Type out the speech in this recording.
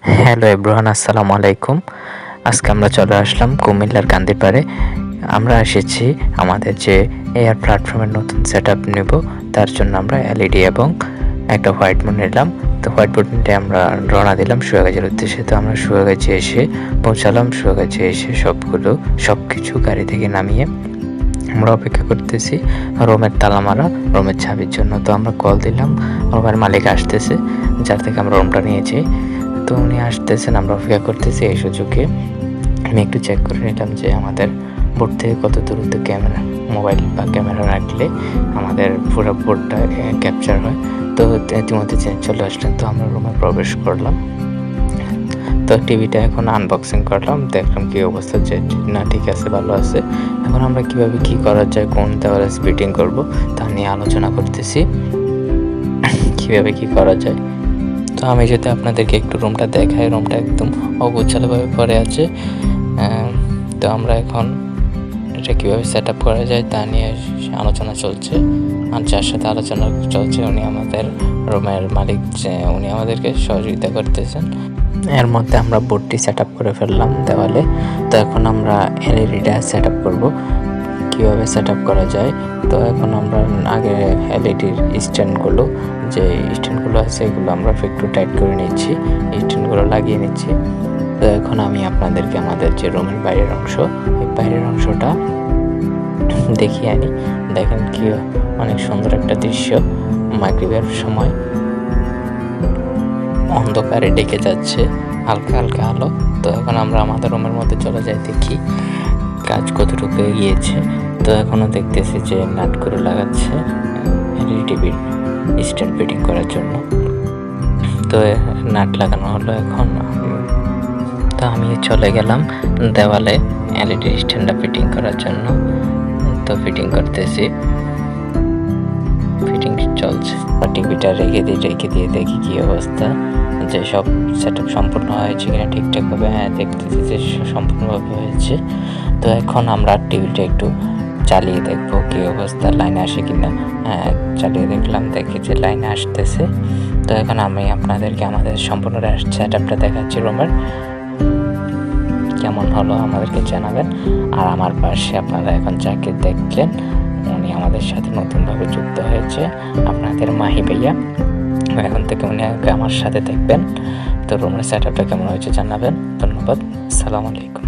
Hello everyone, আসসালামু আলাইকুম। আজকে আমরা চলে আসলাম কুমিল্লার কান্দিপাড়ে। আমরা এসেছি আমাদের যে এয়ার প্ল্যাটফর্মের নতুন সেটআপ নেব, তার জন্য আমরা এলইডি এবং একটা হোয়াইট বোর্ড নিলাম। তো হোয়াইট বোর্ড নিয়ে আমরা রওনা দিলাম সুয়াগাজীর উদ্দেশ্যে। তো আমরা সুয়াগাজী এসে পৌঁছালাম। সুয়াগাজী এসে সব কিছু গাড়ি থেকে নামিয়ে আমরা অপেক্ষা করতেছি রুমের তালা মারা, রুমের চাবির জন্য। তো আমরা কল দিলাম, রুমের মালিক আসতেছে, যার থেকে আমরা রুমটা নিয়েছি। তো উনি আসতেছেন, আমরা অপেক্ষা করতেছি। এই সুযোগে আমি একটু চেক করে নিলাম যে আমাদের বোর্ড থেকে কত দূরত্ব মোবাইল বা ক্যামেরা রাখলে আমাদের পুরো বোর্ডটা ক্যাপচার হয়। তো ইতিমধ্যে চলে আসলেন। তো আমরা রুমে প্রবেশ করলাম। তো টিভিটা এখন আনবক্সিং করলাম, দেখলাম কি অবস্থা, যে না ঠিক আছে, ভালো আছে। এখন আমরা কিভাবে কি করা যায়, কোন দেওয়ালে ফিটিং করব তা নিয়ে আলোচনা করতেছি, কিভাবে কি করা যায়। তো আমি যদি আপনাদেরকে একটু রুমটা দেখাই, রুমটা একদম অগোছালোভাবে পড়ে আছে। তো আমরা এখন এটা কীভাবে সেট আপ করা যায় তা নিয়ে আলোচনা চলছে। আর যার সাথে আলোচনা চলছে উনি আমাদের রুমের মালিক, যে উনি আমাদেরকে সহযোগিতা করতেছেন। এর মধ্যে আমরা বোর্ডটি সেট আপ করে ফেললাম দেওয়ালে। তো এখন আমরা এলইডিটা সেট আপ করবো, কীভাবে সেট আপ করা যায়। তো এখন আমরা আগে এলইডির স্ট্যান্ডগুলো আছে এগুলো আমরা একটু টাইট করে নিচ্ছি, স্ট্যান্ডগুলো লাগিয়ে নিচ্ছি। তো এখন আমি আপনাদেরকে আমাদের যে রুমের বাইরের অংশ, এই বাইরের অংশটা দেখিয়ে আনি। দেখেন কি অনেক সুন্দর একটা দৃশ্য, মাগরিবের সময় অন্ধকারে ডেকে যাচ্ছে, হালকা হালকা আলো। তো এখন আমরা আমাদের রুমের মধ্যে চলে যাই, দেখি কাজ কতটুকু এগিয়েছে। তো এখনও দেখতেছি যে নাটগুলো লাগাচ্ছে এলইডি টিভির স্ট্যান্ড ফিটিং করার জন্য। তো নাট লাগানো হলো এখন। তো আমি চলে গেলাম দেওয়ালে এলইডি স্ট্যান্ডটা ফিটিং করার জন্য। তো ফিটিং করতেছি, ফিটিং চলছে। টিভিটা রেখে দিয়ে দেখি কি অবস্থা, যে সব সেট আপ সম্পূর্ণ হয়েছে কিনা ঠিকঠাকভাবে। হ্যাঁ, দেখতেছি যে সম্পূর্ণভাবে হয়েছে। তো এখন আমরা টিভিটা একটু চালিয়ে দেখবো কি অবস্থা, লাইনে আসে কিনা। হ্যাঁ, চালিয়ে দেখলাম, দেখি যে লাইনে আসতেছে। তো এখন আমি আপনাদেরকে আমাদের সম্পূর্ণ সেট আপটা দেখাচ্ছি রুমের। কেমন হলো আমাদেরকে জানাবেন। আর আমার পাশে আপনারা এখন যাকে দেখলেন, উনি আমাদের সাথে নতুনভাবে যুক্ত হয়েছে, আপনাদের মাহি ভাইয়া। এখন থেকে উনি আমার সাথে দেখবেন। তো রুমের সেট আপটা কেমন হয়েছে জানাবেন। ধন্যবাদ, আসসালামু আলাইকুম।